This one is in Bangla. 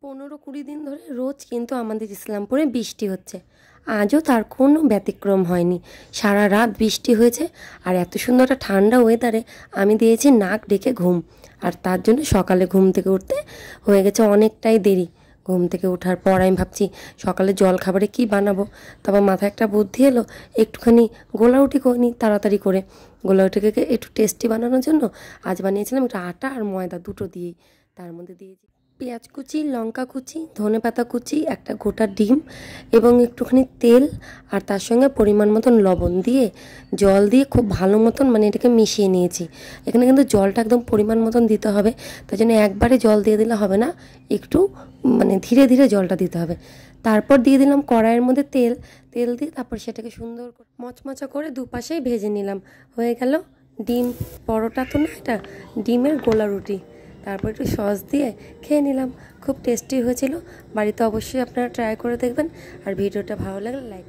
15-20 দিন ধরে রোজ কিন্তু আমাদের ইসলামপুরে বৃষ্টি হচ্ছে। আজও তার কোনো ব্যতিক্রম হয়নি। সারা রাত বৃষ্টি হয়েছে আর এত সুন্দর একটা ঠান্ডা ওয়েদারে আমি দিয়েছি নাক ডেকে ঘুম। আর তার জন্য সকালে ঘুম থেকে উঠতে হয়ে গেছে অনেকটাই দেরি। ঘুম থেকে ওঠার পর আমি ভাবছি সকালে জল খাবারে কী বানাবো। তারপর মাথায় একটা বুদ্ধি এলো, একটুখানি গোলাউটি করে নিই তাড়াতাড়ি করে। গোলাউটিকে একটু টেস্টি বানানোর জন্য আজ বানিয়েছিলাম একটু আটা আর ময়দা দুটো দিয়েই। তার মধ্যে দিয়েছি পেঁয়াজ কুচি, লঙ্কা কুচি, ধনেপাতা কুচি, একটা গোটা ডিম এবং একটুখানি তেল আর তার সঙ্গে পরিমাণ মতন লবণ দিয়ে জল দিয়ে খুব ভালো মতন এটাকে মিশিয়ে নিয়েছি। এখানে কিন্তু জলটা একদম পরিমাণ মতন দিতে হবে, তাই জন্য একবারে জল দিয়ে দিলে হবে না, একটু ধীরে ধীরে জলটা দিতে হবে। তারপর দিয়ে দিলাম কড়াইয়ের মধ্যে তেল দিয়ে তারপর সেটাকে সুন্দর করে মচমচা করে দুপাশেই ভেজে নিলাম। হয়ে গেল ডিম পরোটা, তো না এটা ডিমের গোলা রুটি। তারপর একটু সস দিয়ে খেয়ে নিলাম। খুব টেস্টি হয়েছিল। বাড়িতে অবশ্যই আপনারা ট্রাই করে দেখবেন। আর ভিডিওটা ভালো লাগলে লাইক